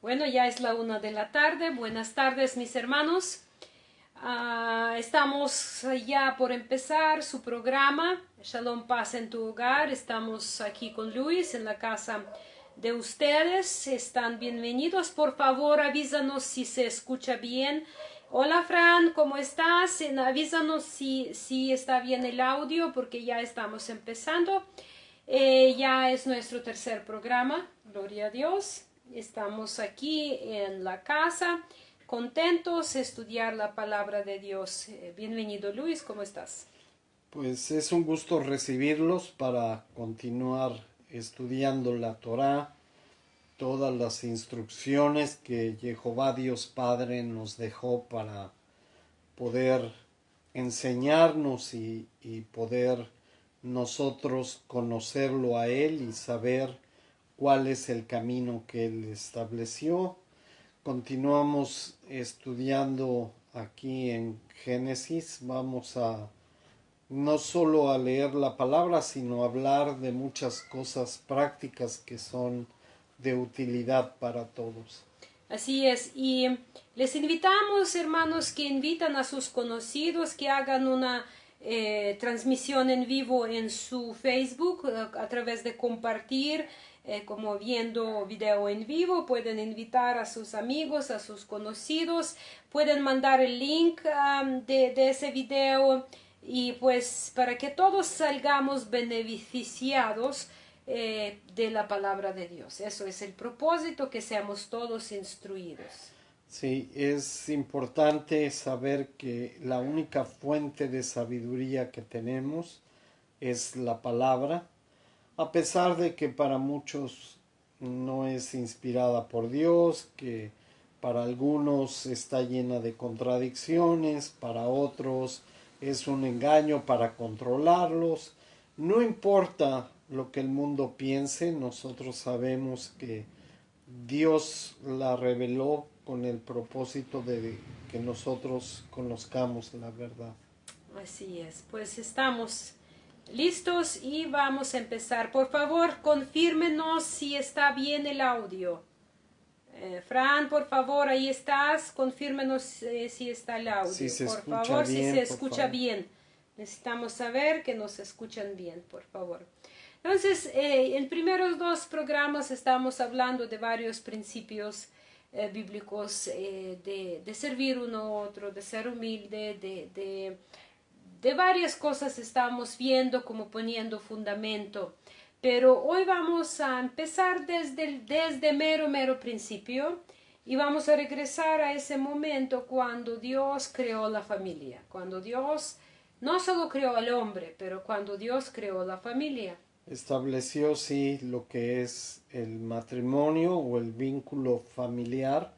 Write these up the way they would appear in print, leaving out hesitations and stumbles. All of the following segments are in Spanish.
Bueno, ya es la 1 de la tarde. Buenas tardes, mis hermanos. Estamos ya por empezar su programa Shalom Paz en tu hogar. Estamos aquí con Luis en la casa de ustedes. Están bienvenidos. Por favor, avísanos si se escucha bien. Hola, Fran, ¿cómo estás? Avísanos si está bien el audio porque ya estamos empezando. Ya es nuestro tercer programa, gloria a Dios. Estamos aquí en la casa, contentos de estudiar la palabra de Dios. Bienvenido, Luis, ¿cómo estás? Pues es un gusto recibirlos para continuar estudiando la Torá, todas las instrucciones que Jehová Dios Padre nos dejó para poder enseñarnos y poder nosotros conocerlo a Él y saber cuál es el camino que Él estableció. Continuamos estudiando aquí en Génesis. Vamos a no solo a leer la palabra, sino a hablar de muchas cosas prácticas que son de utilidad para todos. Así es, y les invitamos, hermanos, que invitan a sus conocidos, que hagan una transmisión en vivo en su Facebook a través de compartir, como viendo video en vivo. Pueden invitar a sus amigos, a sus conocidos, pueden mandar el link de ese video y pues para que todos salgamos beneficiados de la palabra de Dios. Eso es el propósito, que seamos todos instruidos. Sí, es importante saber que la única fuente de sabiduría que tenemos es la palabra, a pesar de que para muchos no es inspirada por Dios, que para algunos está llena de contradicciones, para otros es un engaño para controlarlos. No importa lo que el mundo piense, nosotros sabemos que Dios la reveló con el propósito de que nosotros conozcamos la verdad. Así es, pues estamos listos y vamos a empezar. Por favor, confírmenos si está bien el audio. Fran, por favor, ahí estás. Confírmenos si está el Si audio. se Por escucha favor, si se bien, por escucha favor. bien. Necesitamos saber que nos escuchan bien, por favor. Entonces, en primeros dos programas estamos hablando de varios principios bíblicos, de servir uno a otro, de ser humilde, de varias cosas estamos viendo como poniendo fundamento. Pero hoy vamos a empezar desde mero principio y vamos a regresar a ese momento cuando Dios creó la familia, cuando Dios no solo creó al hombre, pero cuando Dios creó la familia. Estableció, sí, lo que es el matrimonio o el vínculo familiar,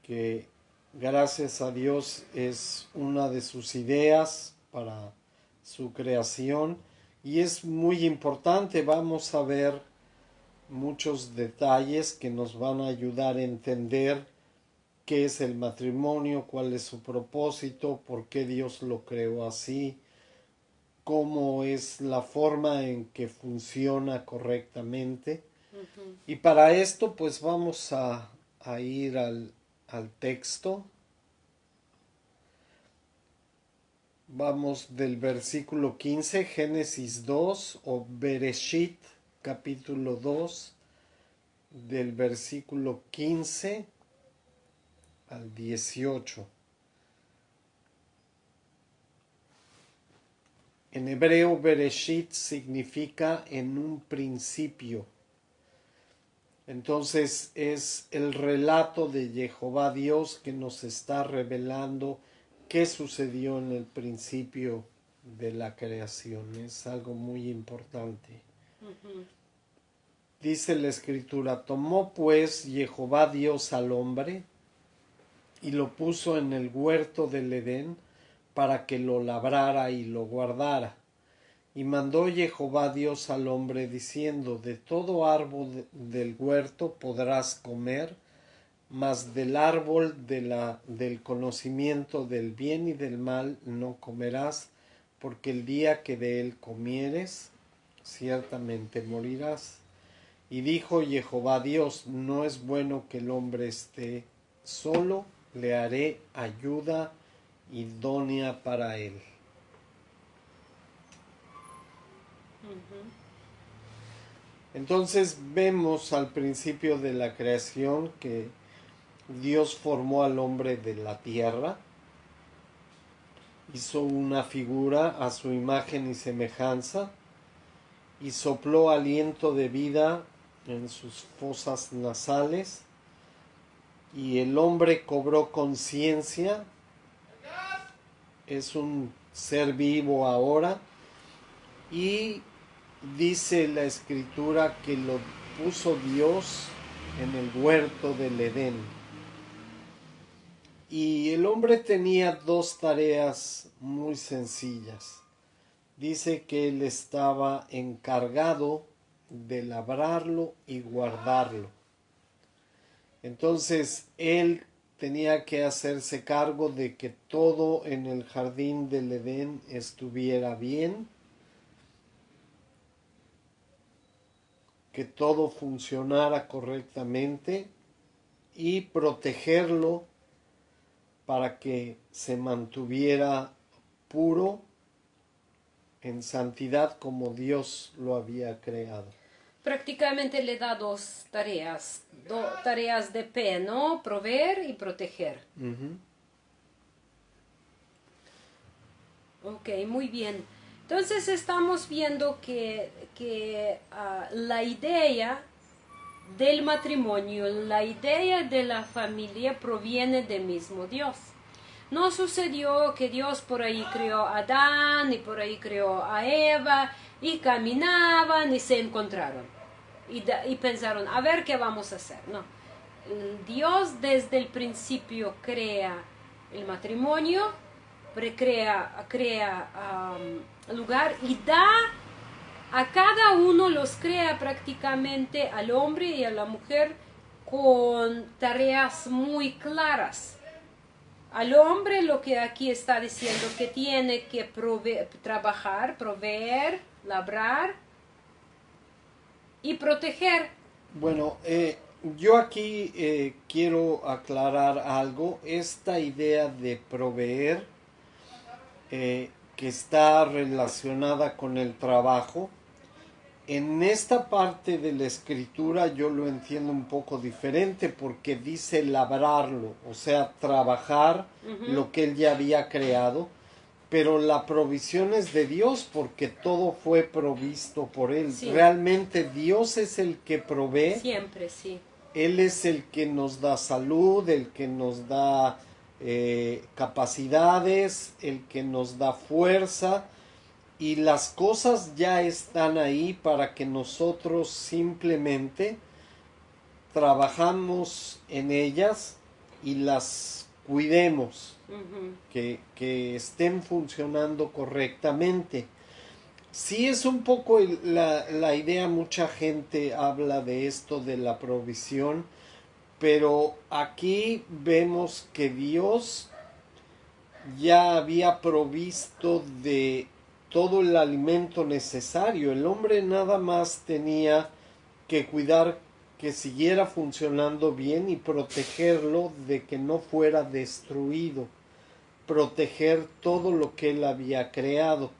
que gracias a Dios es una de sus ideas para su creación y es muy importante. Vamos a ver muchos detalles que nos van a ayudar a entender qué es el matrimonio, cuál es su propósito, por qué Dios lo creó así, cómo es la forma en que funciona correctamente. Y para esto pues vamos a ir al texto. Vamos del versículo 15, Génesis 2 o Bereshit capítulo 2, del versículo 15 al 18. En hebreo, Bereshit significa en un principio. Entonces es el relato de Jehová Dios que nos está revelando qué sucedió en el principio de la creación. Es algo muy importante. Dice la escritura: tomó pues Jehová Dios al hombre y lo puso en el huerto del Edén para que lo labrara y lo guardara. Y mandó Jehová Dios al hombre diciendo: de todo árbol del huerto podrás comer, mas del árbol del conocimiento del bien y del mal no comerás, porque el día que de él comieres, ciertamente morirás. Y dijo Jehová Dios, no es bueno que el hombre esté solo, le haré ayuda idónea para él. Entonces vemos al principio de la creación que Dios formó al hombre de la tierra, hizo una figura a su imagen y semejanza y sopló aliento de vida en sus fosas nasales y el hombre cobró conciencia, es un ser vivo ahora y dice la escritura que lo puso Dios en el huerto del Edén. Y el hombre tenía dos tareas muy sencillas. Dice que él estaba encargado de labrarlo y guardarlo. Entonces él tenía que hacerse cargo de que todo en el jardín del Edén estuviera bien, que todo funcionara correctamente y protegerlo para que se mantuviera puro en santidad como Dios lo había creado. Prácticamente le da dos tareas de P, ¿no? Proveer y proteger. Ok, muy bien. Entonces estamos viendo que la idea del matrimonio, la idea de la familia proviene del mismo Dios. No sucedió que Dios por ahí creó a Adán y por ahí creó a Eva y caminaban y se encontraron y pensaron, a ver qué vamos a hacer. No, Dios desde el principio crea el matrimonio, crea lugar y da a cada uno, los crea prácticamente al hombre y a la mujer con tareas muy claras. Al hombre lo que aquí está diciendo que tiene que trabajar, proveer, labrar y proteger. Bueno, yo aquí quiero aclarar algo. Esta idea de proveer que está relacionada con el trabajo, en esta parte de la escritura yo lo entiendo un poco diferente porque dice labrarlo, o sea, trabajar lo que él ya había creado, pero la provisión es de Dios porque todo fue provisto por él. Sí. Realmente Dios es el que provee. Siempre, sí. Él es el que nos da salud, el que nos da capacidades, el que nos da fuerza. Y las cosas ya están ahí para que nosotros simplemente trabajamos en ellas y las cuidemos, que estén funcionando correctamente. Sí es un poco la idea, mucha gente habla de esto de la provisión, pero aquí vemos que Dios ya había provisto de todo el alimento necesario. El hombre nada más tenía que cuidar que siguiera funcionando bien y protegerlo de que no fuera destruido, proteger todo lo que él había creado.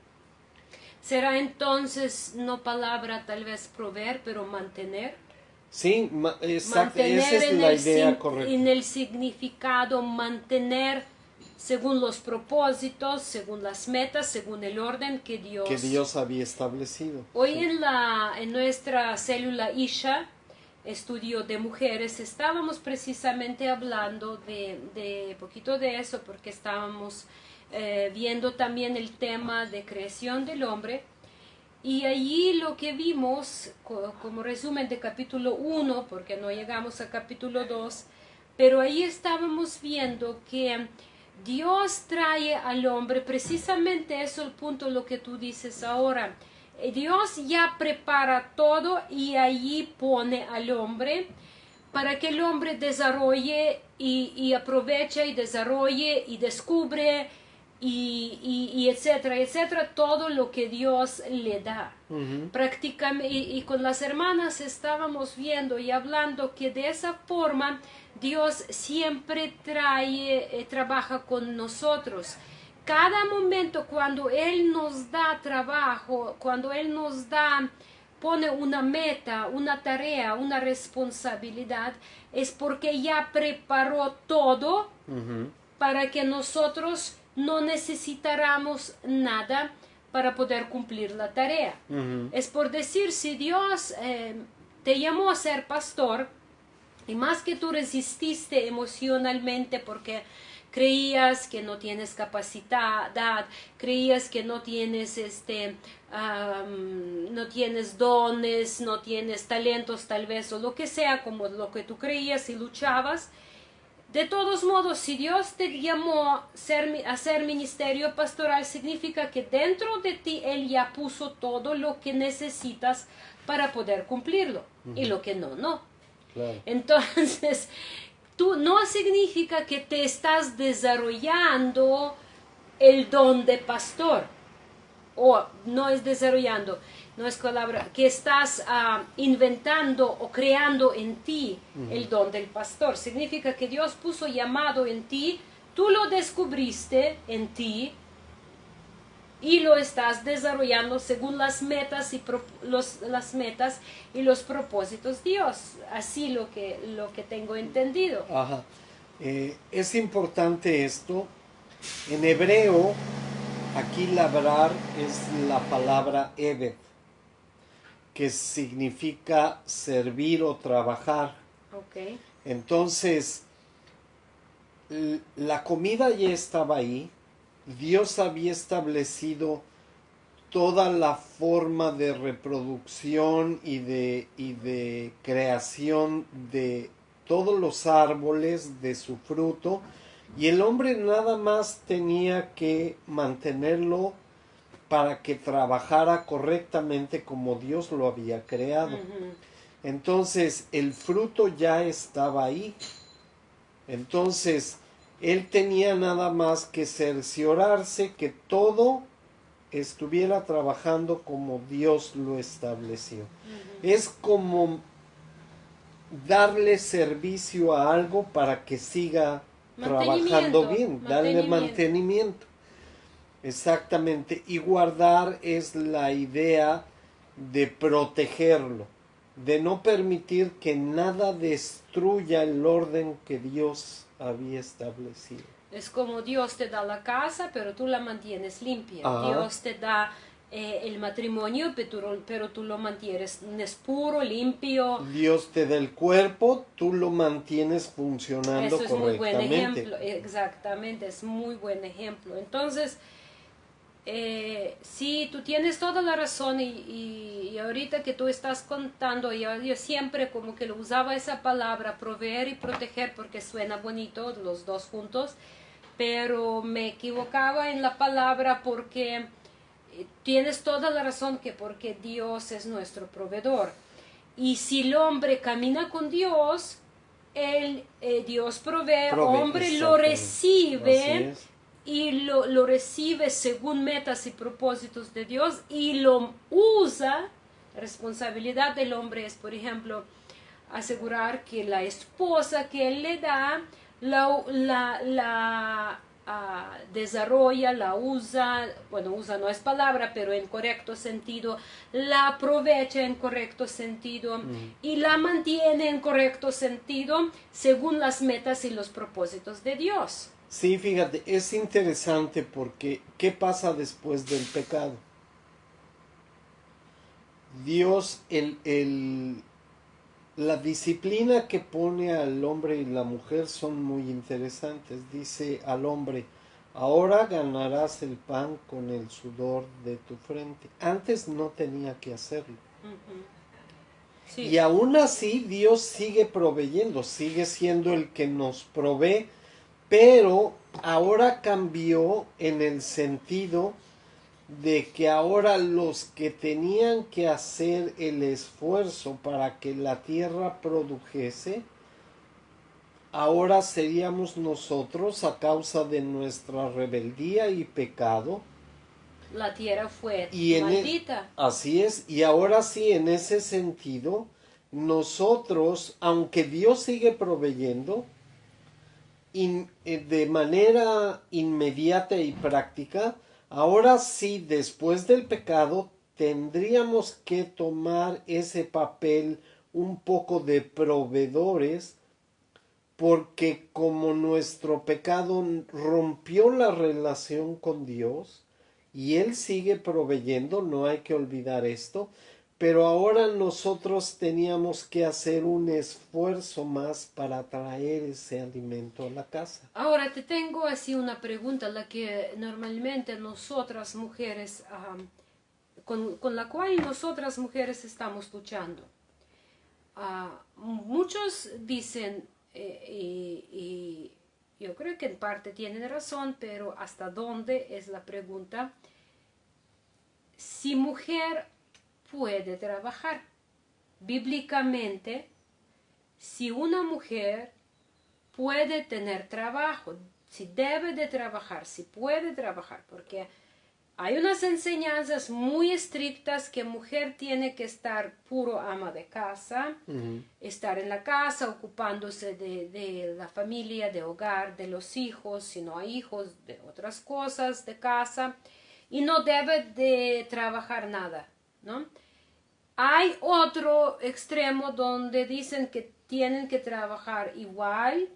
¿Será entonces no palabra tal vez proveer, pero mantener? Sí, exacto, esa es la idea correcta. En el significado mantener según los propósitos, según las metas, según el orden que Dios había establecido. Hoy sí. En nuestra célula Isha, estudio de mujeres, estábamos precisamente hablando de poquito de eso, porque estábamos viendo también el tema de creación del hombre. Y allí lo que vimos, como resumen de capítulo 1, porque no llegamos a capítulo 2, pero ahí estábamos viendo que Dios trae al hombre, precisamente eso es el punto, lo que tú dices ahora. Dios ya prepara todo y allí pone al hombre para que el hombre desarrolle y aproveche y desarrolle y descubre y etcétera, etcétera, todo lo que Dios le da. Prácticamente, y con las hermanas estábamos viendo y hablando que de esa forma Dios siempre trabaja con nosotros. Cada momento cuando Él nos da trabajo, cuando Él nos pone una meta, una tarea, una responsabilidad, es porque ya preparó todo para que nosotros no necesitáramos nada para poder cumplir la tarea. Es por decir, si Dios te llamó a ser pastor, y más que tú resististe emocionalmente porque creías que no tienes capacidad, creías que no tienes no tienes dones, no tienes talentos tal vez, o lo que sea, como lo que tú creías y luchabas. De todos modos, si Dios te llamó a ser ministerio pastoral, significa que dentro de ti Él ya puso todo lo que necesitas para poder cumplirlo, y lo que no, no. Claro. Entonces, tú no significa que te estás desarrollando el don de pastor, o no es desarrollando, no es palabra, que estás inventando o creando en ti el don del pastor. Significa que Dios puso llamado en ti, tú lo descubriste en ti y lo estás desarrollando según las metas y los propósitos de Dios. Así lo que tengo entendido. Ajá. Es importante esto. En hebreo, aquí labrar es la palabra eved, que significa servir o trabajar. Okay. Entonces, la comida ya estaba ahí. Dios había establecido toda la forma de reproducción y de creación de todos los árboles, de su fruto, y el hombre nada más tenía que mantenerlo para que trabajara correctamente como Dios lo había creado. Entonces el fruto ya estaba ahí. Entonces él tenía nada más que cerciorarse que todo estuviera trabajando como Dios lo estableció. Es como darle servicio a algo para que siga trabajando bien, darle mantenimiento. Exactamente. Y guardar es la idea de protegerlo, de no permitir que nada destruya el orden que Dios había establecido. Es como Dios te da la casa, pero tú la mantienes limpia. Ajá. Dios te da el matrimonio, pero tú lo mantienes puro, limpio. Dios te da el cuerpo, tú lo mantienes funcionando correctamente. Eso es muy buen ejemplo, exactamente, es muy buen ejemplo. Entonces, sí, tú tienes toda la razón y ahorita que tú estás contando, yo siempre como que lo usaba esa palabra, proveer y proteger, porque suena bonito los dos juntos, pero me equivocaba en la palabra porque tienes toda la razón, que porque Dios es nuestro proveedor. Y si el hombre camina con Dios, Dios provee, el hombre lo recibe y lo recibe según metas y propósitos de Dios y lo usa. Responsabilidad del hombre es, por ejemplo, asegurar que la esposa que él le da la desarrolla, la usa, bueno, usa no es palabra, pero en correcto sentido, la aprovecha en correcto sentido y la mantiene en correcto sentido según las metas y los propósitos de Dios. Sí, fíjate, es interesante porque ¿qué pasa después del pecado? Dios, la disciplina que pone al hombre y la mujer son muy interesantes. Dice al hombre, ahora ganarás el pan con el sudor de tu frente. Antes no tenía que hacerlo. Sí. Y aún así Dios sigue proveyendo, sigue siendo el que nos provee, pero ahora cambió en el sentido de que ahora los que tenían que hacer el esfuerzo para que la tierra produjese ahora seríamos nosotros a causa de nuestra rebeldía y pecado. La tierra fue Y maldita. así es, y ahora sí, en ese sentido, nosotros, aunque Dios sigue proveyendo, de manera inmediata y práctica, ahora sí, después del pecado, tendríamos que tomar ese papel un poco de proveedores, porque como nuestro pecado rompió la relación con Dios y Él sigue proveyendo, no hay que olvidar esto, pero ahora nosotros teníamos que hacer un esfuerzo más para traer ese alimento a la casa. Ahora te tengo así una pregunta, la que normalmente nosotras mujeres, con la cual nosotras mujeres estamos luchando. Muchos dicen, y yo creo que en parte tienen razón, pero ¿hasta dónde es la pregunta? Si mujer puede trabajar. Bíblicamente, si una mujer puede tener trabajo, si debe de trabajar, si puede trabajar, porque hay unas enseñanzas muy estrictas que mujer tiene que estar puro ama de casa, estar en la casa ocupándose de la familia, de hogar, de los hijos, si no hay hijos, de otras cosas de casa, y no debe de trabajar nada, ¿no? Hay otro extremo donde dicen que tienen que trabajar igual,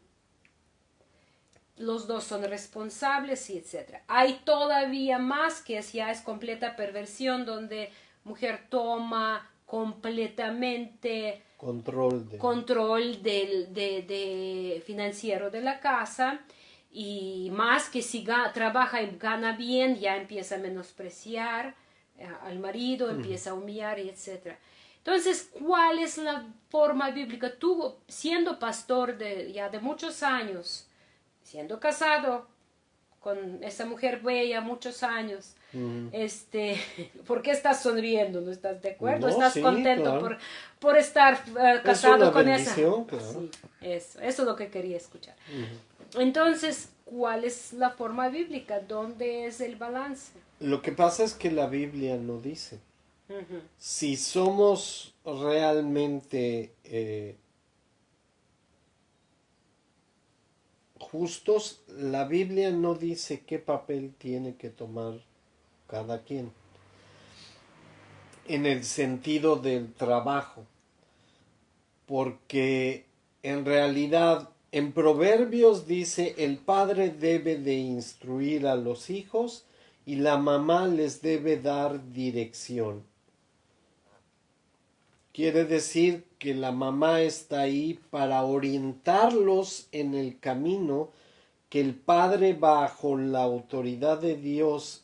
los dos son responsables y etc. Hay todavía más que ya es completa perversión donde mujer toma completamente control de financiero de la casa, y más que si trabaja y gana bien ya empieza a menospreciar al marido, empieza a humillar y etc. Entonces, ¿cuál es la forma bíblica? Tú, siendo pastor ya de muchos años, siendo casado con esa mujer bella muchos años, ¿por qué estás sonriendo? ¿No estás de acuerdo? No, ¿Estás sí, contento claro. por estar casado con esa? Claro. Sí, eso es lo que quería escuchar. Entonces, ¿cuál es la forma bíblica? ¿Dónde es el balance? Lo que pasa es que la Biblia no dice. Si somos realmente justos, la Biblia no dice qué papel tiene que tomar cada quien en el sentido del trabajo, porque en realidad en Proverbios dice el padre debe de instruir a los hijos y la mamá les debe dar dirección. Quiere decir que la mamá está ahí para orientarlos en el camino que el padre, bajo la autoridad de Dios,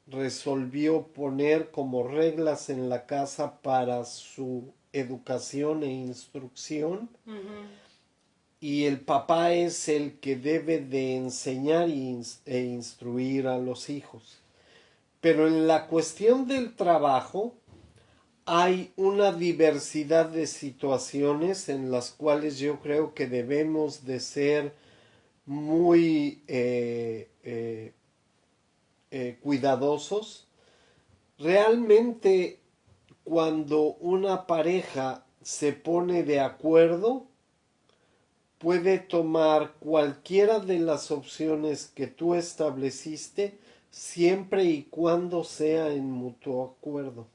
resolvió poner como reglas en la casa para su educación e instrucción. Y el papá es el que debe de enseñar e instruir a los hijos. Pero en la cuestión del trabajo hay una diversidad de situaciones en las cuales yo creo que debemos de ser muy cuidadosos. Realmente, cuando una pareja se pone de acuerdo, puede tomar cualquiera de las opciones que tú estableciste, siempre y cuando sea en mutuo acuerdo.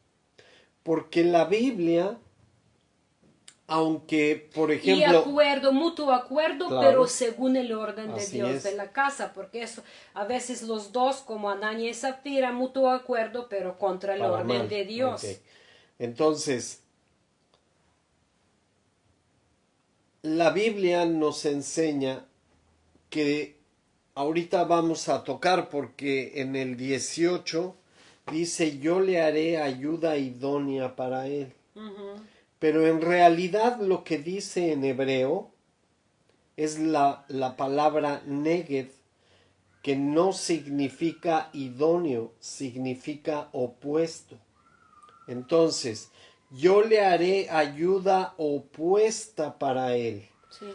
Porque la Biblia, aunque, por ejemplo... Mutuo acuerdo, claro, pero según el orden de así Dios es. de la casa, porque eso, a veces los dos, como Anania y Zafira, mutuo acuerdo, pero contra el orden mal. de Dios. Okay. Entonces, la Biblia nos enseña que ahorita vamos a tocar, porque en el 18 dice, yo le haré ayuda idónea para él. Pero en realidad lo que dice en hebreo es la palabra neged, que no significa idóneo, significa opuesto. Entonces, yo le haré ayuda opuesta para él. Sí.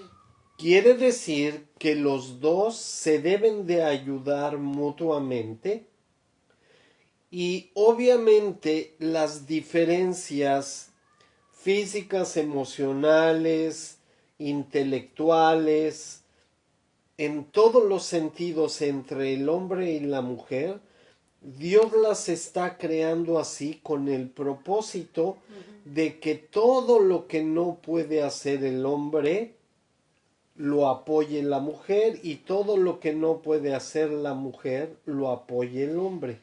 Quiere decir que los dos se deben de ayudar mutuamente y obviamente las diferencias físicas, emocionales, intelectuales, en todos los sentidos entre el hombre y la mujer, Dios las está creando así con el propósito de que todo lo que no puede hacer el hombre lo apoye la mujer y todo lo que no puede hacer la mujer lo apoye el hombre.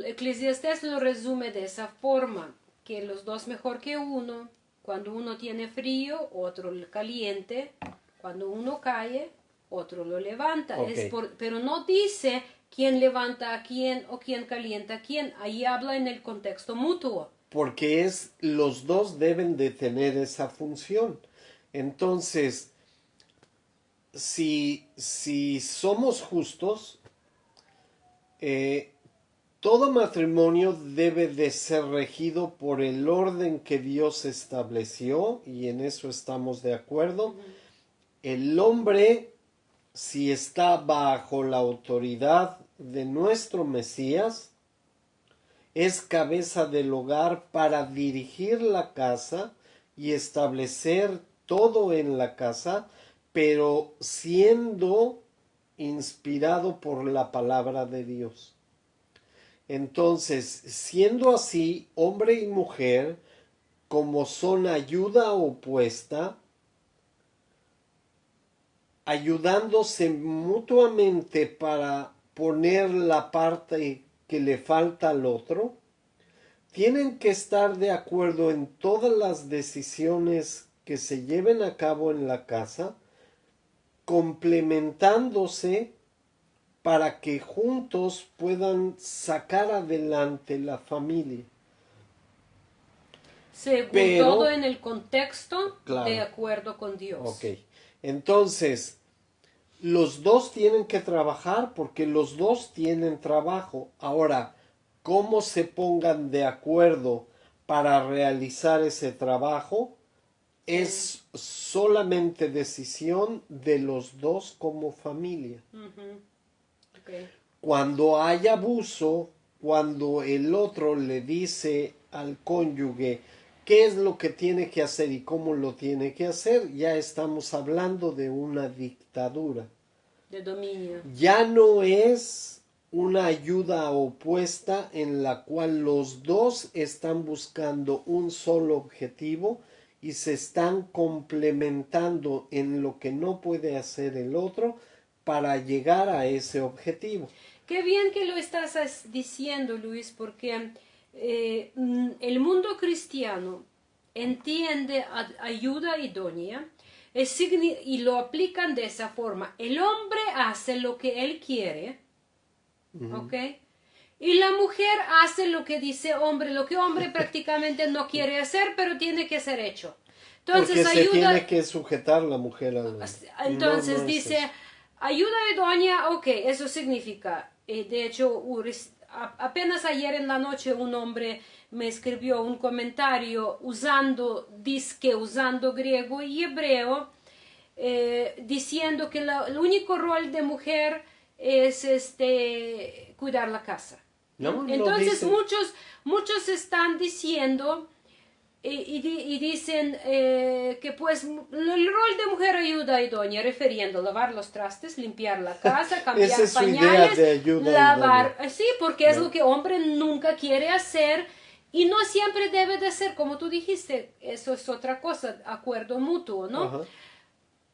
Eclesiastés lo resume de esa forma, que los dos mejor que uno, cuando uno tiene frío, otro lo caliente, cuando uno cae, otro lo levanta. Okay. Pero no dice quién levanta a quién o quién calienta a quién, ahí habla en el contexto mutuo. Porque los dos deben de tener esa función. Entonces, si somos justos, todo matrimonio debe de ser regido por el orden que Dios estableció, y en eso estamos de acuerdo. El hombre, si está bajo la autoridad de nuestro Mesías, es cabeza del hogar para dirigir la casa y establecer todo en la casa, pero siendo inspirado por la palabra de Dios. Entonces, siendo así, hombre y mujer, como son ayuda opuesta, ayudándose mutuamente para poner la parte que le falta al otro, tienen que estar de acuerdo en todas las decisiones que se lleven a cabo en la casa, complementándose para que juntos puedan sacar adelante la familia. Según todo en el contexto, claro, de acuerdo con Dios. Ok. Entonces, los dos tienen que trabajar porque los dos tienen trabajo. Ahora, cómo se pongan de acuerdo para realizar ese trabajo es solamente decisión de los dos como familia. Okay. Cuando hay abuso, cuando el otro le dice al cónyuge qué es lo que tiene que hacer y cómo lo tiene que hacer, ya estamos hablando de una dictadura. De dominio. Ya no es una ayuda opuesta en la cual los dos están buscando un solo objetivo y se están complementando en lo que no puede hacer el otro para llegar a ese objetivo. Qué bien que lo estás diciendo, Luis, porque el mundo cristiano entiende ayuda idónea y lo aplican de esa forma. El hombre hace lo que él quiere, ¿ok? Y la mujer hace lo que dice hombre, lo que hombre prácticamente no quiere hacer, pero tiene que ser hecho. Entonces, porque se tiene que sujetar la mujer al hombre. Entonces dice, ayuda idónea, ok, eso significa, de hecho, apenas ayer en la noche un hombre me escribió un comentario usando griego y hebreo, diciendo que el único rol de mujer es cuidar la casa. No, entonces muchos están diciendo y dicen que pues el rol de mujer ayuda idónea, refiriendo a lavar los trastes, limpiar la casa, cambiar Esa es pañales, su idea de ayuda lavar, idónea. Sí, porque es lo que hombre nunca quiere hacer y no siempre debe de ser, como tú dijiste, eso es otra cosa, acuerdo mutuo, ¿no? Ajá.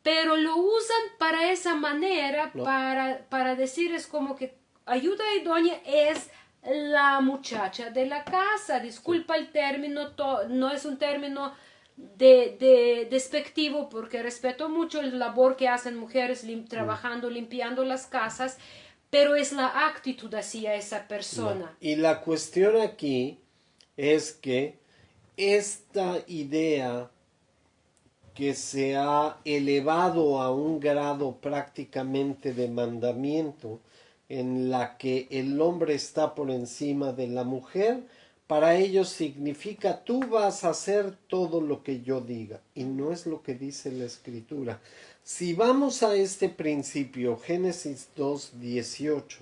Pero lo usan para esa manera, No. para decir, es como que ayuda idónea es la muchacha de la casa. Disculpa el término, no es un término despectivo, porque respeto mucho la labor que hacen mujeres trabajando, limpiando las casas, pero es la actitud hacia esa persona. No. Y la cuestión aquí es que esta idea que se ha elevado a un grado prácticamente de mandamiento, en la que el hombre está por encima de la mujer, para ellos significa tú vas a hacer todo lo que yo diga. Y no es lo que dice la Escritura. Si vamos a este principio, Génesis 2:18,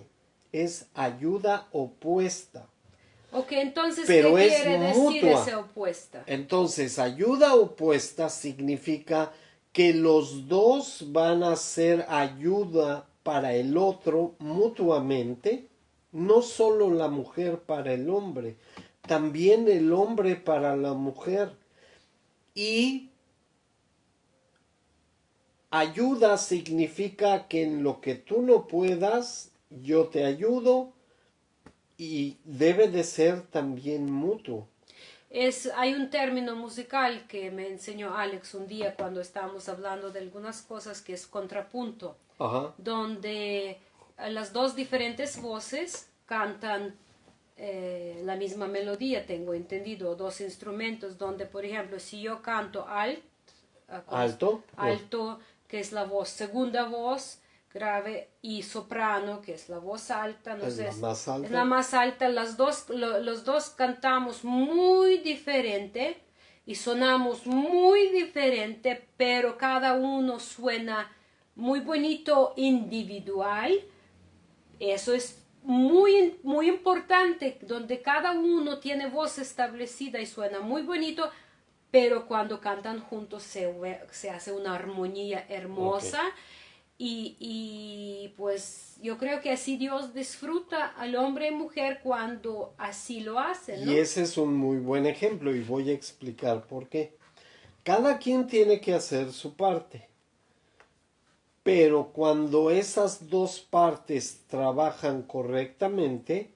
es ayuda opuesta. Ok, entonces, Pero ¿qué es quiere decir mutua. esa opuesta? Entonces, ayuda opuesta significa que los dos van a ser ayuda para el otro mutuamente, no solo la mujer para el hombre, también el hombre para la mujer. Y ayuda significa que en lo que tú no puedas, yo te ayudo, y debe de ser también mutuo. Hay un término musical que me enseñó Alex un día cuando estábamos hablando de algunas cosas que es contrapunto, Ajá. donde las dos diferentes voces cantan la misma melodía, tengo entendido, dos instrumentos, donde por ejemplo si yo canto Alto. alto, que es la voz, segunda voz, grave, y soprano, que es la voz alta, no Es sé, la más alta. es la más alta, los dos cantamos muy diferente y sonamos muy diferente, pero cada uno suena muy bonito individual. Eso es muy, muy importante, donde cada uno tiene voz establecida y suena muy bonito, pero cuando cantan juntos se hace una armonía hermosa. Okay. Y pues yo creo que así Dios disfruta al hombre y mujer cuando así lo hacen, ¿no? Y ese es un muy buen ejemplo y voy a explicar por qué. Cada quien tiene que hacer su parte. Pero cuando esas dos partes trabajan correctamente,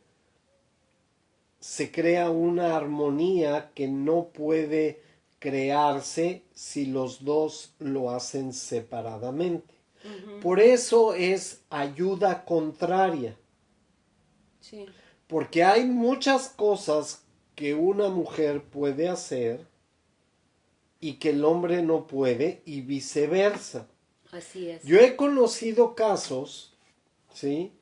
se crea una armonía que no puede crearse si los dos lo hacen separadamente. Por eso es ayuda contraria. Sí. Porque hay muchas cosas que una mujer puede hacer y que el hombre no puede y viceversa. Así es. Yo he conocido casos, ¿sí?,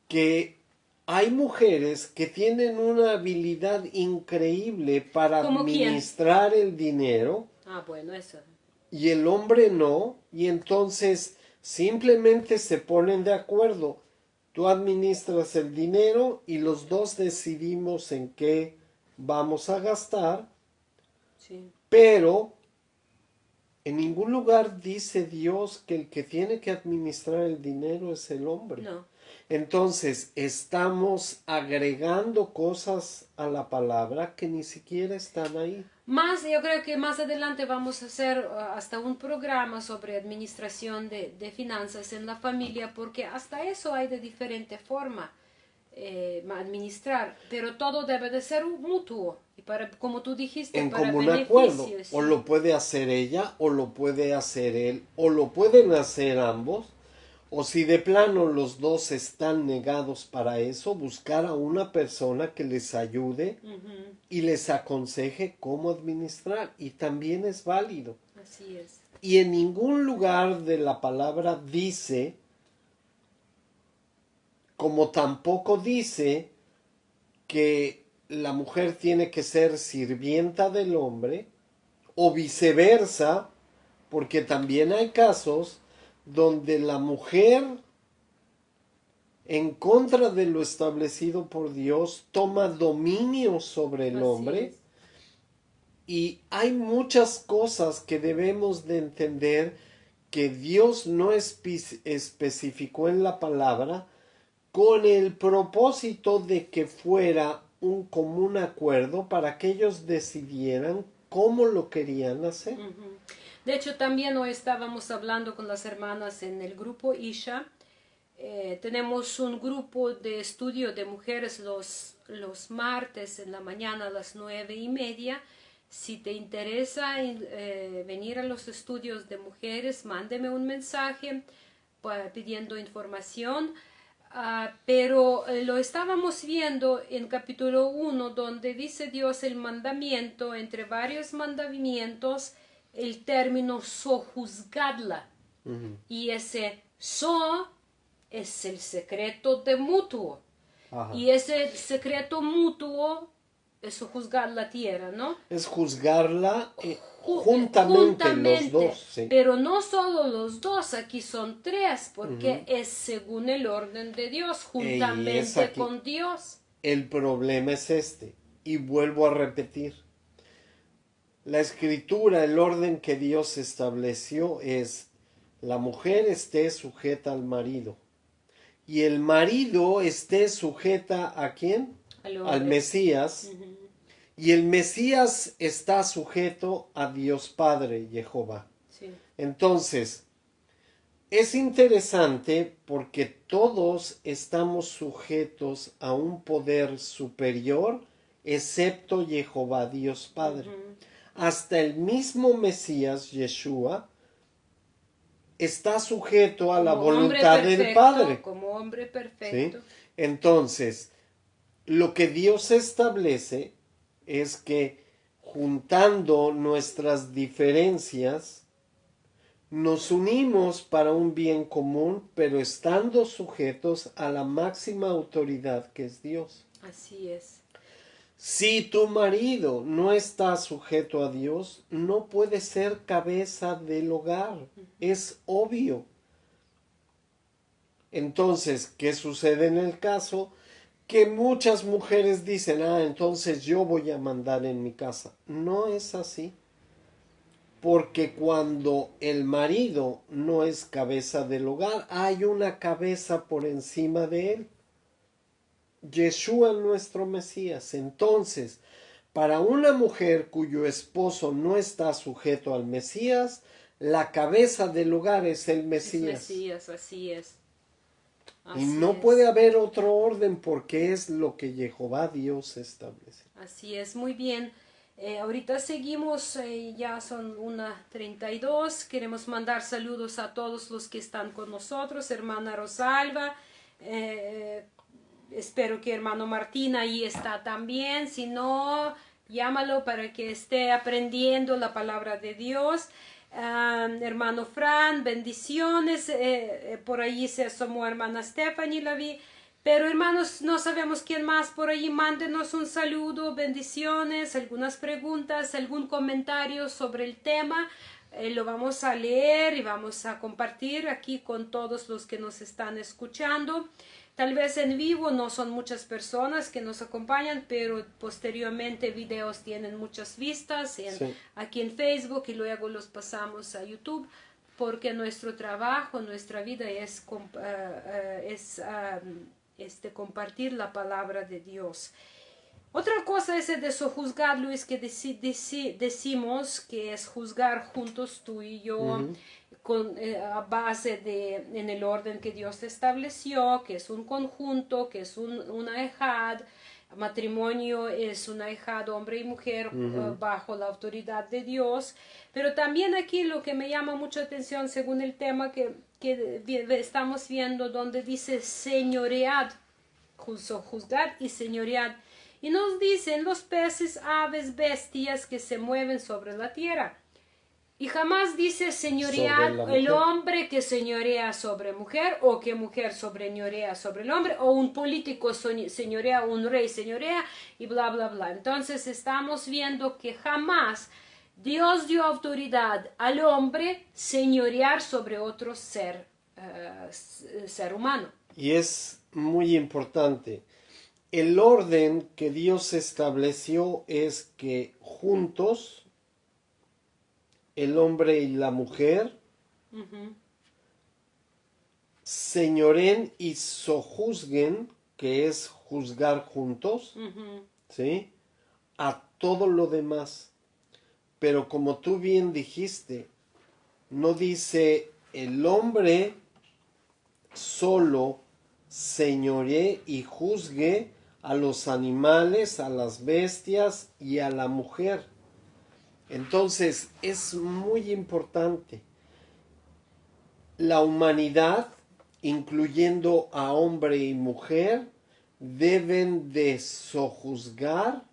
que hay mujeres que tienen una habilidad increíble para administrar el dinero. Ah, bueno, eso. Y el hombre no, y entonces simplemente se ponen de acuerdo. Tú administras el dinero y los dos decidimos en qué vamos a gastar. Sí. Pero en ningún lugar dice Dios que el que tiene que administrar el dinero es el hombre. No. Entonces estamos agregando cosas a la palabra que ni siquiera están ahí. Yo creo que más adelante vamos a hacer hasta un programa sobre administración de finanzas en la familia, porque hasta eso hay de diferente forma administrar, pero todo debe de ser mutuo, y para, como tú dijiste, en para común acuerdo. beneficios. O lo puede hacer ella, o lo puede hacer él, o lo pueden hacer ambos. O si de plano los dos están negados para eso, buscar a una persona que les ayude y les aconseje cómo administrar. Y también es válido. Así es. Y en ningún lugar de la palabra dice, como tampoco dice que la mujer tiene que ser sirvienta del hombre, o viceversa, porque también hay casos donde la mujer, en contra de lo establecido por Dios, toma dominio sobre el hombre. Y hay muchas cosas que debemos de entender que Dios no especificó en la palabra con el propósito de que fuera un común acuerdo para que ellos decidieran cómo lo querían hacer. De hecho, también hoy estábamos hablando con las hermanas en el grupo Isha. Tenemos un grupo de estudio de mujeres los martes en la mañana a las 9:30. Si te interesa venir a los estudios de mujeres, mándeme un mensaje pidiendo información. Pero lo estábamos viendo en capítulo 1, donde dice Dios el mandamiento, entre varios mandamientos, el término sojuzgadla. Y ese so es el secreto de mutuo. Ajá. Y ese secreto mutuo Eso, juzgar la tierra, ¿no? Es juzgarla juntamente los dos. Sí. Pero no solo los dos, aquí son tres, porque es según el orden de Dios, juntamente con Dios. El problema es este, y vuelvo a repetir. La escritura, el orden que Dios estableció es: la mujer esté sujeta al marido, y el marido esté sujeta ¿a quién? Al Mesías. Y el Mesías está sujeto a Dios Padre, Jehová. Sí. Entonces, es interesante porque todos estamos sujetos a un poder superior, excepto Jehová, Dios Padre. Hasta el mismo Mesías, Yeshua, está sujeto a la voluntad del Padre. Como hombre perfecto. ¿Sí? Entonces, lo que Dios establece es que juntando nuestras diferencias, nos unimos para un bien común, pero estando sujetos a la máxima autoridad que es Dios. Así es. Si tu marido no está sujeto a Dios, no puede ser cabeza del hogar. Es obvio. Entonces, ¿qué sucede en el caso? Que muchas mujeres dicen, entonces yo voy a mandar en mi casa. No es así. Porque cuando el marido no es cabeza del hogar, hay una cabeza por encima de él. Yeshua, nuestro Mesías. Entonces, para una mujer cuyo esposo no está sujeto al Mesías, la cabeza del hogar es el Mesías. Es Mesías, así es. Y no puede haber otro orden porque es lo que Jehová Dios establece. Así es, muy bien. Ahorita seguimos, ya son 1:32. Queremos mandar saludos a todos los que están con nosotros. Hermana Rosalba, espero que hermano Martín ahí está también. Si no, llámalo para que esté aprendiendo la palabra de Dios. Hermano Fran, bendiciones. Por ahí se asomó hermana Stephanie, la vi. Pero hermanos, no sabemos quién más por ahí. Mándenos un saludo, bendiciones, algunas preguntas, algún comentario sobre el tema. Lo vamos a leer y vamos a compartir aquí con todos los que nos están escuchando. Tal vez en vivo no son muchas personas que nos acompañan, pero posteriormente videos tienen muchas vistas aquí en Facebook y luego los pasamos a YouTube, porque nuestro trabajo, nuestra vida es compartir la palabra de Dios. Otra cosa es el de sojuzgar, Luis, que decimos que es juzgar juntos tú y yo, a base en el orden que Dios estableció, que es un conjunto, que es una ejad. Matrimonio es una ejad, hombre y mujer, bajo la autoridad de Dios. Pero también aquí lo que me llama mucha atención, según el tema que estamos viendo, donde dice señoread, juzgar y señoread. Y nos dicen los peces, aves, bestias que se mueven sobre la tierra. Y jamás dice señorear el hombre que señorea sobre mujer, o que mujer señorea sobre el hombre, o un político señorea, un rey señorea, y bla, bla, bla. Entonces estamos viendo que jamás Dios dio autoridad al hombre señorear sobre otro ser humano. Y es muy importante. El orden que Dios estableció es que juntos, el hombre y la mujer, señoren y sojuzguen, que es juzgar juntos, ¿sí? A todo lo demás. Pero como tú bien dijiste, no dice el hombre solo señoree y juzgue a los animales, a las bestias y a la mujer. Entonces es muy importante. La humanidad, incluyendo a hombre y mujer, deben de sojuzgar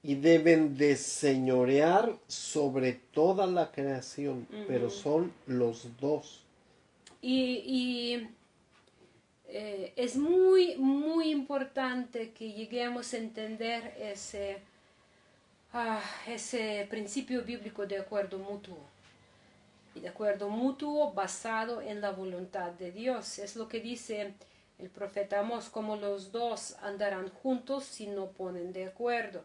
y deben de señorear sobre toda la creación, pero son los dos. Y es muy, muy importante que lleguemos a entender ese principio bíblico de acuerdo mutuo. Y de acuerdo mutuo basado en la voluntad de Dios. Es lo que dice el profeta Amós, como los dos andarán juntos si no ponen de acuerdo.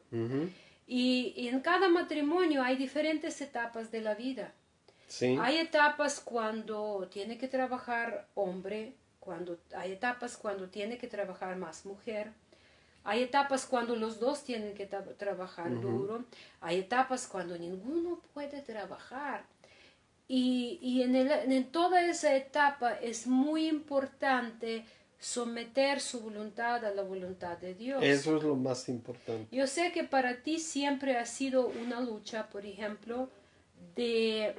Y en cada matrimonio hay diferentes etapas de la vida. Sí. Hay etapas cuando tiene que trabajar hombre, hay etapas cuando tiene que trabajar más mujer. Hay etapas cuando los dos tienen que trabajar duro. Hay etapas cuando ninguno puede trabajar. Y en toda esa etapa es muy importante someter su voluntad a la voluntad de Dios. Eso es lo más importante. Yo sé que para ti siempre ha sido una lucha, por ejemplo, de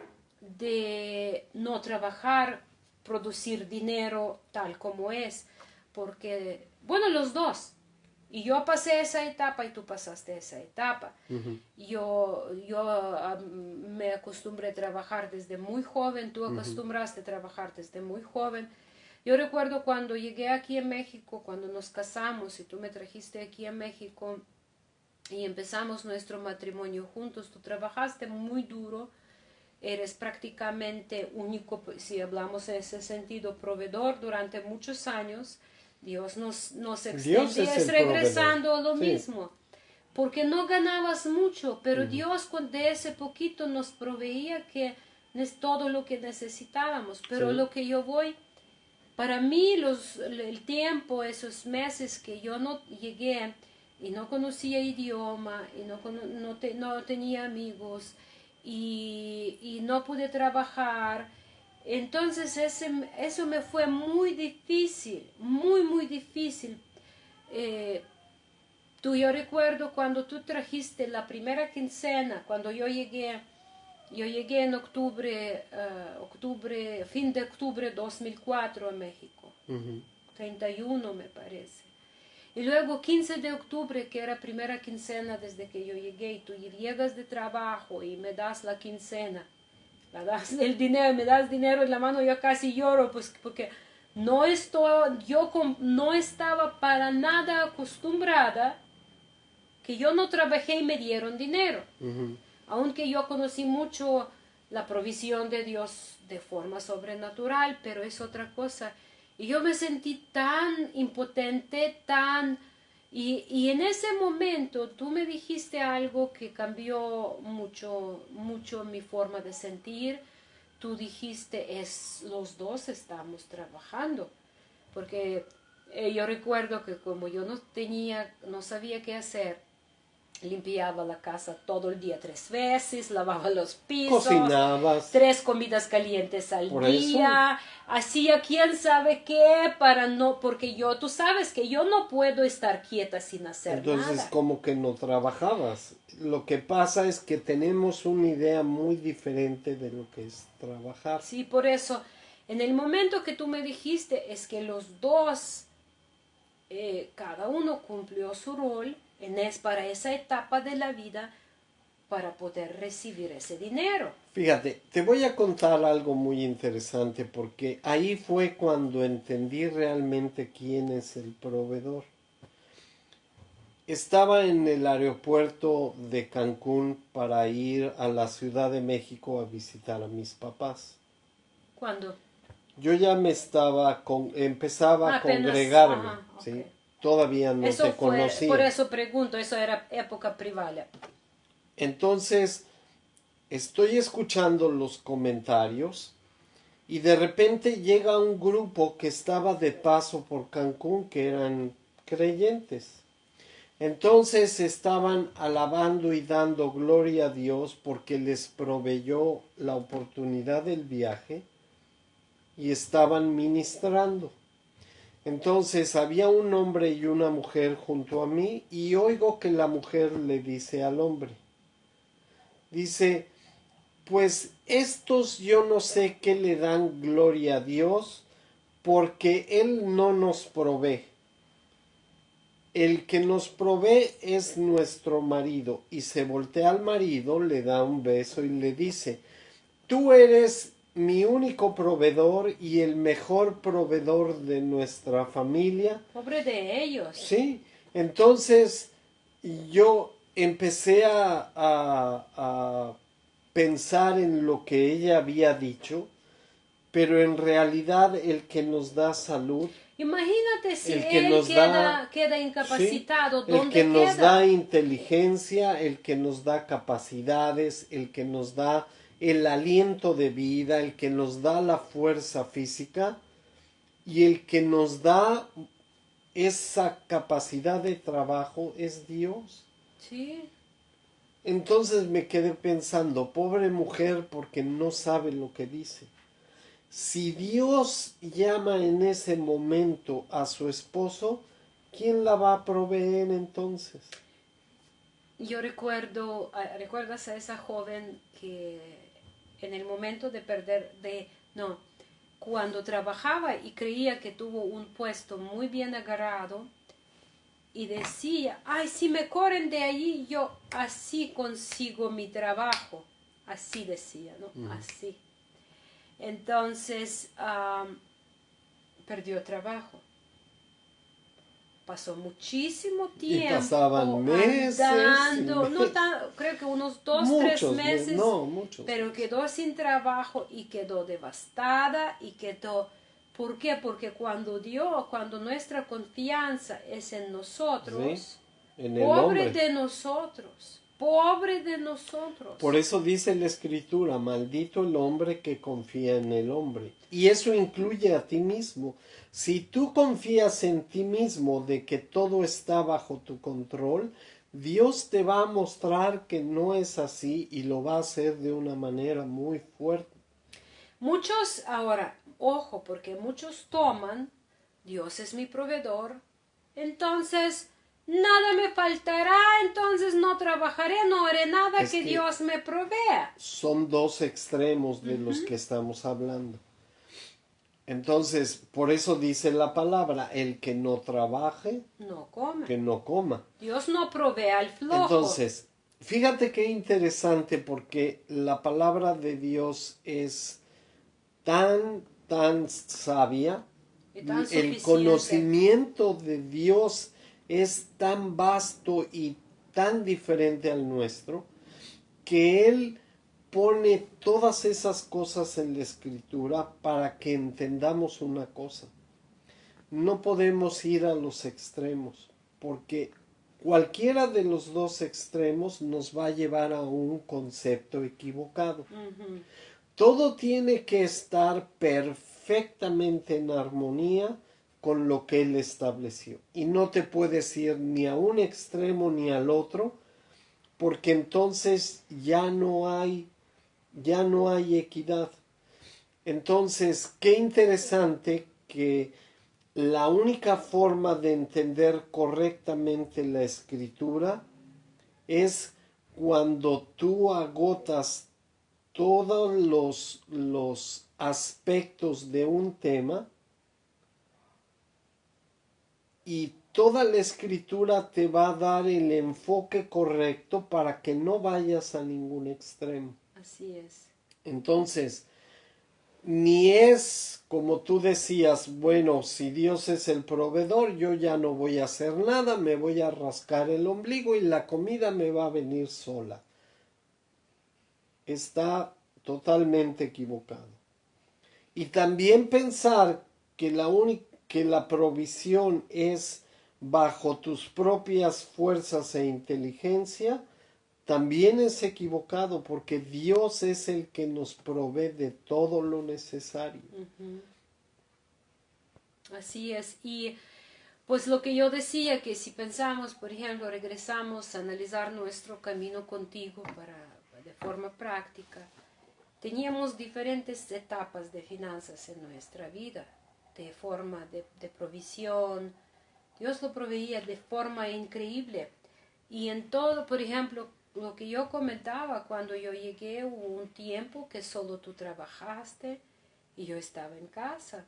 no trabajar, producir dinero tal como es, porque, bueno, los dos. Y yo pasé esa etapa y tú pasaste esa etapa. Yo me acostumbré a trabajar desde muy joven, tú acostumbraste a trabajar desde muy joven. Yo recuerdo cuando llegué aquí a México, cuando nos casamos y tú me trajiste aquí a México y empezamos nuestro matrimonio juntos, tú trabajaste muy duro, eres prácticamente único, si hablamos en ese sentido, proveedor durante muchos años. Dios nos extendía, es regresando a lo mismo, porque no ganabas mucho, pero Dios de ese poquito nos proveía que es todo lo que necesitábamos. Pero lo que yo voy, para mí el tiempo, esos meses que yo no llegué y no conocía idioma y no tenía amigos y no pude trabajar, entonces eso me fue muy difícil, muy, muy difícil. Yo recuerdo cuando tú trajiste la primera quincena, cuando yo llegué en octubre, fin de octubre 2004 a México, 31 me parece. Y luego 15 de octubre, que era primera quincena desde que yo llegué, y tú llegas de trabajo y me das la quincena, el dinero, me das dinero en la mano, yo casi lloro, pues porque yo no estaba para nada acostumbrada que yo no trabajé y me dieron dinero. Aunque yo conocí mucho la provisión de Dios de forma sobrenatural, pero es otra cosa. Y yo me sentí tan impotente, y en ese momento tú me dijiste algo que cambió mucho, mucho mi forma de sentir. Tú dijiste, los dos estamos trabajando. Porque yo recuerdo que como yo no sabía qué hacer, limpiaba la casa todo el día 3 veces, lavaba los pisos, cocinabas, 3 comidas calientes al día, hacía quién sabe qué porque tú sabes que yo no puedo estar quieta sin hacer nada. Entonces, como que no trabajabas. Lo que pasa es que tenemos una idea muy diferente de lo que es trabajar. Sí, por eso, en el momento que tú me dijiste, es que los dos, cada uno cumplió su rol, para esa etapa de la vida, para poder recibir ese dinero. Fíjate, te voy a contar algo muy interesante porque ahí fue cuando entendí realmente quién es el proveedor. Estaba en el aeropuerto de Cancún para ir a la Ciudad de México a visitar a mis papás. ¿Cuándo? Yo ya empezaba a congregarme, ¿sí? Okay. Todavía no te conocía. Por eso pregunto, eso era época privada. Entonces, estoy escuchando los comentarios y de repente llega un grupo que estaba de paso por Cancún, que eran creyentes. Entonces estaban alabando y dando gloria a Dios porque les proveyó la oportunidad del viaje y estaban ministrando. Entonces había un hombre y una mujer junto a mí y oigo que la mujer le dice al hombre, dice, pues estos yo no sé qué le dan gloria a Dios porque Él no nos provee. El que nos provee es nuestro marido. Y se voltea al marido, le da un beso y le dice, tú eres mi único proveedor y el mejor proveedor de nuestra familia. Pobre de ellos. Sí, entonces yo empecé a pensar en lo que ella había dicho, pero en realidad el que nos da salud, Imagínate si el que él nos da, queda sí, incapacitado, el que ¿dónde nos queda? da inteligencia, el que nos da capacidades, el que nos da el aliento de vida, el que nos da la fuerza física y el que nos da esa capacidad de trabajo es Dios. Sí, Entonces me quedé pensando, pobre mujer, porque no sabe lo que dice. Si Dios llama en ese momento a su esposo, ¿quién la va a proveer entonces? yo recuerdo, ¿recuerdas a esa joven que en el momento de no, cuando trabajaba y creía que tuvo un puesto muy bien agarrado y decía, ay, si me corren de allí, yo así consigo mi trabajo, así decía, ¿no? Así. Entonces, perdió trabajo. Pasó muchísimo Y tiempo pasaban meses y andando, creo que unos 2, 3 muchos meses, meses, no, muchos pero meses. quedó sin trabajo y quedó devastada y quedó. ¿Por qué? Porque cuando nuestra confianza es en Sí, nosotros, en el pobre hombre. de nosotros, pobre de nosotros. Por eso dice la escritura, maldito el hombre que confía en el hombre. Y eso incluye a ti mismo. Si tú confías en ti mismo de que todo está bajo tu control, Dios te va a mostrar que no es así y lo va a hacer de una manera muy fuerte. Muchos, ahora, ojo, porque muchos toman, Dios es mi proveedor, entonces nada me faltará, entonces no trabajaré, no haré nada Es que que Dios me provea. son dos extremos de los que estamos hablando. Entonces, por eso dice la palabra, el que no trabaje, No come. que no coma. Dios no provee al flojo. Entonces, fíjate qué interesante porque la palabra de Dios es tan sabia, Y tan el suficiente. conocimiento de Dios es tan vasto y tan diferente al nuestro, que Él pone todas esas cosas en la escritura para que entendamos una cosa. No podemos ir a los extremos, porque cualquiera de los dos extremos nos va a llevar a un concepto equivocado. Todo tiene que estar perfectamente en armonía con lo que Él estableció. Y no te puedes ir ni a un extremo ni al otro, porque entonces ya no hay equidad. Entonces, qué interesante que la única forma de entender correctamente la escritura es cuando tú agotas todos los aspectos de un tema y toda la escritura te va a dar el enfoque correcto para que no vayas a ningún extremo. Así es. Entonces, ni es como tú decías, bueno, si Dios es el proveedor, yo ya no voy a hacer nada, me voy a rascar el ombligo y la comida me va a venir sola. Está totalmente equivocado. Y también pensar que la provisión es bajo tus propias fuerzas e inteligencia, también es equivocado porque Dios es el que nos provee de todo lo necesario. Así es. Y pues lo que yo decía, que si pensamos, por ejemplo, regresamos a analizar nuestro camino contigo de forma práctica, teníamos diferentes etapas de finanzas en nuestra vida, de forma de provisión. Dios lo proveía de forma increíble. Y en todo, por ejemplo, lo que yo comentaba, cuando yo llegué hubo un tiempo que solo tú trabajaste y yo estaba en casa.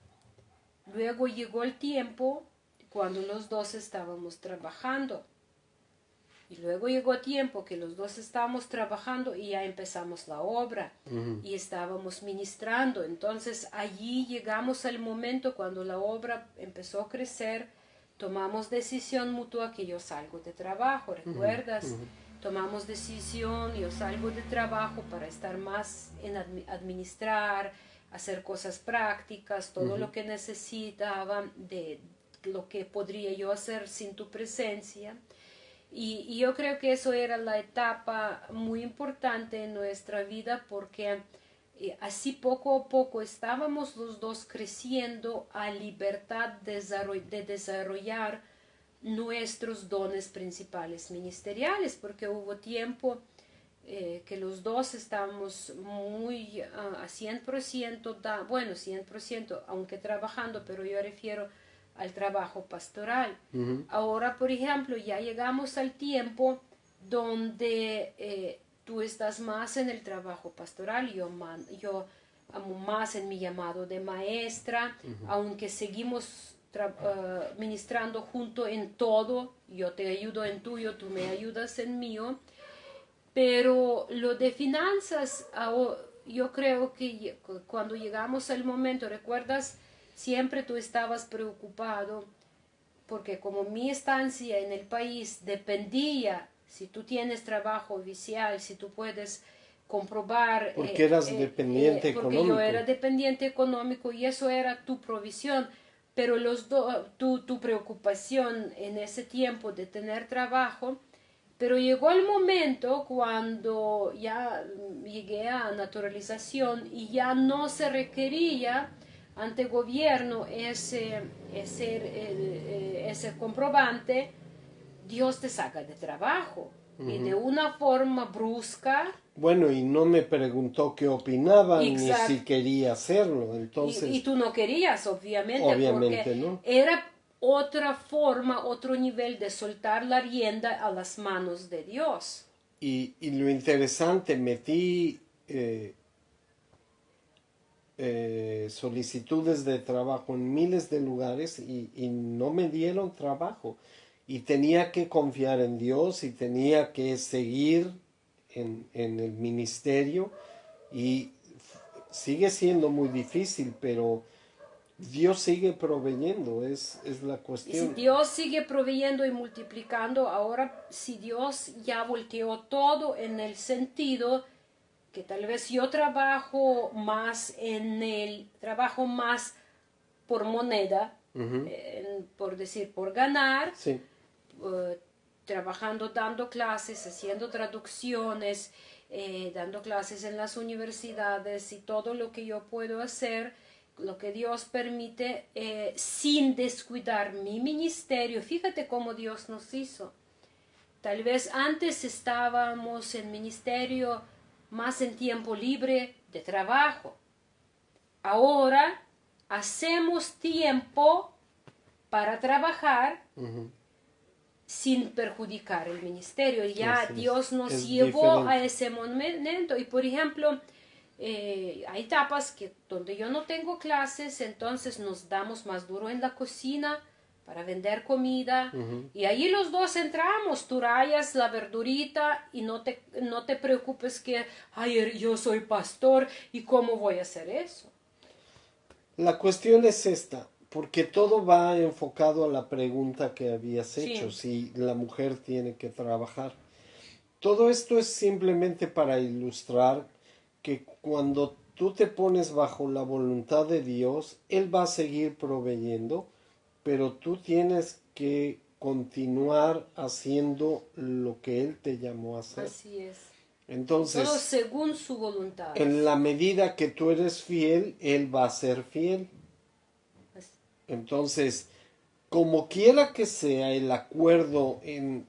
Luego llegó el tiempo cuando los dos estábamos trabajando. Y luego llegó tiempo que los dos estábamos trabajando y ya empezamos la obra y estábamos ministrando. Entonces allí llegamos al momento cuando la obra empezó a crecer, tomamos decisión mutua que yo salgo de trabajo, ¿recuerdas? Tomamos decisión, yo salgo de trabajo para estar más en administrar, hacer cosas prácticas, todo lo que necesitaba, de lo que podría yo hacer sin tu presencia. Y yo creo que eso era la etapa muy importante en nuestra vida porque así poco a poco estábamos los dos creciendo a libertad de desarrollar nuestros dones principales ministeriales, porque hubo tiempo que los dos estábamos muy a 100%, bueno, 100%, aunque trabajando, pero yo refiero al trabajo pastoral. Ahora, por ejemplo, ya llegamos al tiempo donde tú estás más en el trabajo pastoral, yo amo más en mi llamado de maestra, aunque seguimos ministrando junto en todo, yo te ayudo en tuyo, tú me ayudas en mío, pero lo de finanzas, yo creo que cuando llegamos al momento, ¿recuerdas? Siempre tú estabas preocupado porque como mi estancia en el país dependía, si tú tienes trabajo oficial, si tú puedes comprobar... Porque eras dependiente porque económico. yo era dependiente económico y eso era tu provisión, pero tu preocupación en ese tiempo de tener trabajo, pero llegó el momento cuando ya llegué a naturalización y ya no se requería ante gobierno ese comprobante, Dios te saca de trabajo. Y de una forma brusca. Bueno, y no me preguntó qué opinaba ni si quería hacerlo, entonces... Y tú no querías, obviamente porque ¿no? Era otra forma, otro nivel de soltar la rienda a las manos de Dios. Y lo interesante, metí solicitudes de trabajo en miles de lugares y no me dieron trabajo. Y tenía que confiar en Dios y tenía que seguir en el ministerio y sigue siendo muy difícil, pero Dios sigue proveyendo, es la cuestión. Y si Dios sigue proveyendo y multiplicando, ahora si Dios ya volteó todo en el sentido que tal vez yo trabajo más por moneda, por decir, por ganar, sí. Trabajando, dando clases, haciendo traducciones, dando clases en las universidades y todo lo que yo puedo hacer, lo que Dios permite, sin descuidar mi ministerio. Fíjate cómo Dios nos hizo. Tal vez antes estábamos en ministerio más en tiempo libre de trabajo. Ahora hacemos tiempo para trabajar sin perjudicar el ministerio. Ya Dios nos llevó a ese momento. Y por ejemplo, hay etapas donde yo no tengo clases, entonces nos damos más duro en la cocina para vender comida. Y ahí los dos entramos, tú rayas la verdurita y no te preocupes que, ay, yo soy pastor y cómo voy a hacer eso. La cuestión es esta, porque todo va enfocado a la pregunta que habías hecho, si la mujer tiene que trabajar. Todo esto es simplemente para ilustrar que cuando tú te pones bajo la voluntad de Dios, Él va a seguir proveyendo, pero tú tienes que continuar haciendo lo que Él te llamó a hacer. Así es. Entonces, todo según su voluntad. En la medida que tú eres fiel, Él va a ser fiel. Entonces, como quiera que sea el acuerdo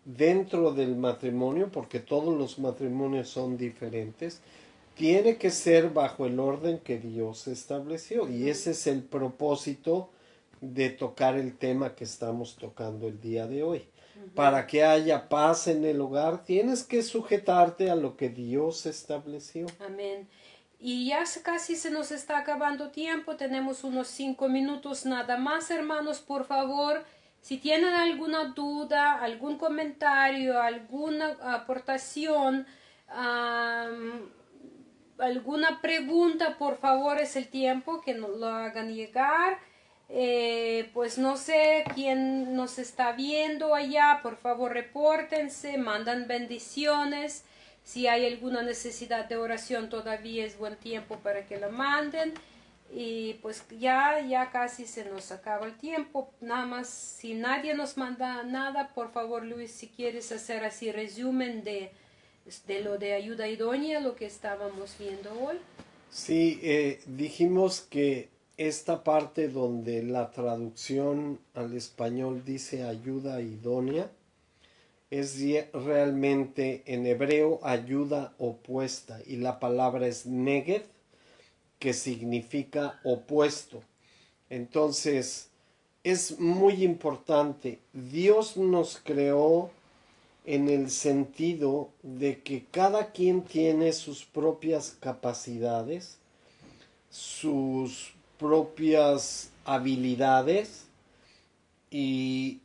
dentro del matrimonio, porque todos los matrimonios son diferentes, tiene que ser bajo el orden que Dios estableció. Y ese es el propósito de tocar el tema que estamos tocando el día de hoy. Para que haya paz en el hogar, tienes que sujetarte a lo que Dios estableció. Amén. Y ya casi se nos está acabando tiempo, tenemos unos 5 minutos nada más, hermanos, por favor, Si tienen alguna duda, algún comentario, alguna aportación, alguna pregunta, por favor, es el tiempo que nos lo hagan llegar. Pues no sé quién nos está viendo allá, por favor repórtense, mandan bendiciones. Si hay alguna necesidad de oración todavía es buen tiempo para que la manden. Y pues ya casi se nos acaba el tiempo. Nada más, si nadie nos manda nada, por favor Luis, si quieres hacer así resumen de lo de ayuda idónea, lo que estábamos viendo hoy. Sí, dijimos que esta parte donde la traducción al español dice ayuda idónea es realmente en hebreo ayuda opuesta y la palabra es neged, que significa opuesto. Entonces, es muy importante. Dios nos creó en el sentido de que cada quien tiene sus propias capacidades, sus propias habilidades, y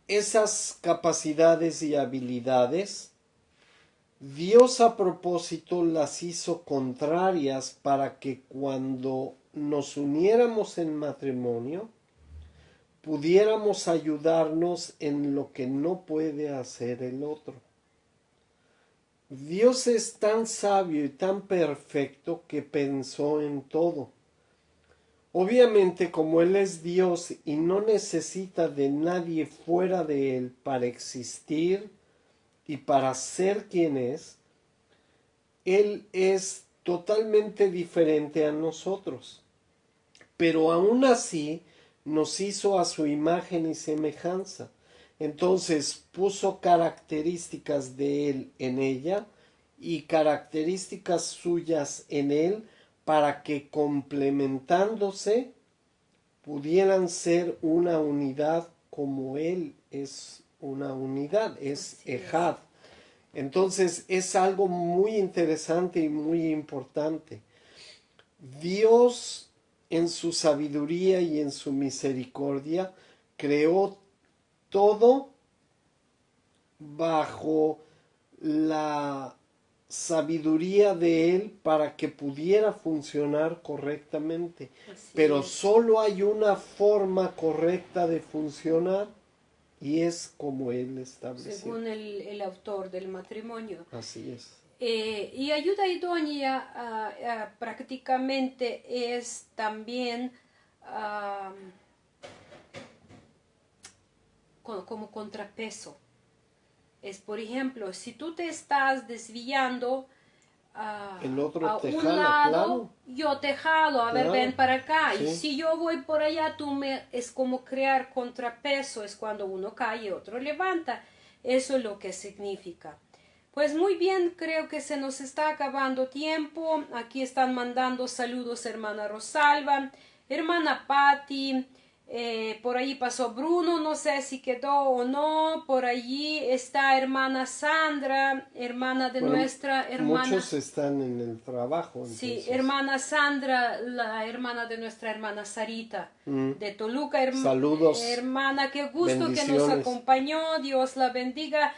esas capacidades y habilidades Dios a propósito las hizo contrarias para que cuando nos uniéramos en matrimonio pudiéramos ayudarnos en lo que no puede hacer el otro. Dios es tan sabio y tan perfecto que pensó en todo. Obviamente, como Él es Dios y no necesita de nadie fuera de Él para existir y para ser quien es, Él es totalmente diferente a nosotros. Pero aún así nos hizo a su imagen y semejanza. Entonces puso características de Él en ella y características suyas en Él para que complementándose pudieran ser una unidad como Él es una unidad, es Ejad. Entonces es algo muy interesante y muy importante. Dios en su sabiduría y en su misericordia creó todo bajo la sabiduría de Él para que pudiera funcionar correctamente. Pero solo hay una forma correcta de funcionar y es como Él estableció. Según el autor del matrimonio. Así es. Y ayuda idónea prácticamente es también como contrapeso. Es, por ejemplo, si tú te estás desviando el otro a te un jala, lado, claro. yo te jalo, a ver, Claro, ven para acá. sí. Y si yo voy por allá, es como crear contrapeso, es cuando uno cae y otro levanta. Eso es lo que significa. Pues muy bien, creo que se nos está acabando tiempo. Aquí están mandando saludos hermana Rosalba, hermana Patti, por ahí pasó Bruno, no sé si quedó o no. Por allí está hermana Sandra, hermana de nuestra hermana. Muchos están en el trabajo. Sí, Entonces. hermana Sandra, la hermana de nuestra hermana Sarita, de Toluca. Saludos. Hermana, qué gusto que nos acompañó, Dios la bendiga.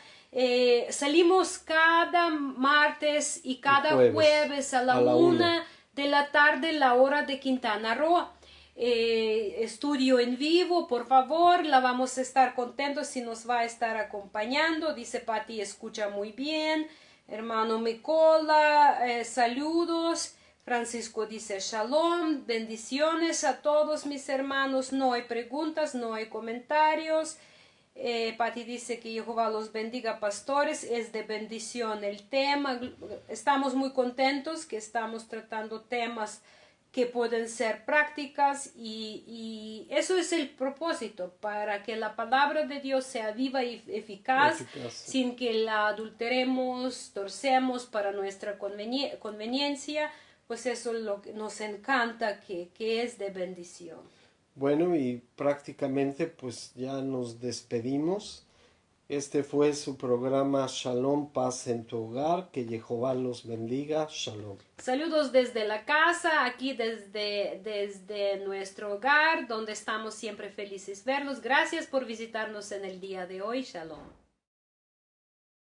Salimos cada martes y cada jueves a la 1 de la tarde, la hora de Quintana Roo. Estudio en vivo, por favor, la vamos a estar contentos si nos va a estar acompañando. Dice Patti, escucha muy bien. Hermano Micola, saludos. Francisco dice shalom, bendiciones a todos mis hermanos. No hay preguntas, no hay comentarios. Patti dice que Jehová los bendiga, pastores, es de bendición el tema. Estamos muy contentos que estamos tratando temas que pueden ser prácticas y eso es el propósito, para que la palabra de Dios sea viva y eficaz. Sin que la adulteremos, torcemos para nuestra conveniencia, pues eso es lo que nos encanta, que es de bendición. Bueno, y prácticamente pues ya nos despedimos. Este fue su programa Shalom, paz en tu hogar. Que Jehová los bendiga. Shalom. Saludos desde la casa, aquí desde nuestro hogar, donde estamos siempre felices verlos. Gracias por visitarnos en el día de hoy. Shalom.